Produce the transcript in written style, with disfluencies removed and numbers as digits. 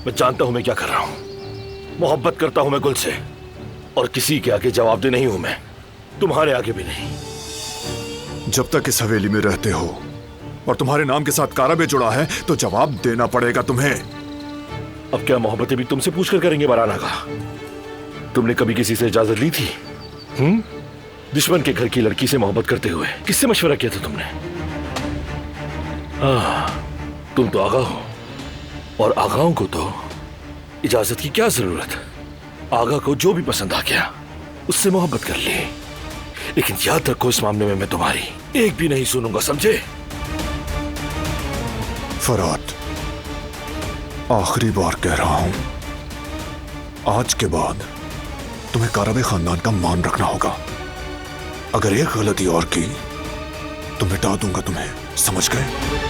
मैं जानता हूं मैं क्या कर रहा हूं। मोहब्बत करता हूं मैं गुल से, और किसी के आगे जवाबदेह नहीं हूं मैं, तुम्हारे आगे भी नहीं। जब तक इस हवेली में रहते हो और तुम्हारे नाम के साथ कारा भी जुड़ा है तो जवाब देना पड़ेगा तुम्हें। अब क्या मोहब्बतें भी तुमसे पूछकर करेंगे बराना का? तुमने कभी किसी से इजाजत ली थी? दुश्मन के घर की लड़की से मोहब्बत करते हुए किससे मशवरा किया था तुमने? तुम तो आगा हो, और आगाओं को तो इजाजत की क्या जरूरत? आगा को जो भी पसंद आ गया उससे मोहब्बत कर ली। लेकिन याद रखो, इस मामले में मैं तुम्हारी एक भी नहीं सुनूंगा, समझे? फरात, आखिरी बार कह रहा हूं, आज के बाद तुम्हें कारबे खानदान का मान रखना होगा। अगर एक गलती और की तो मिटा दूंगा तुम्हें, समझ गए?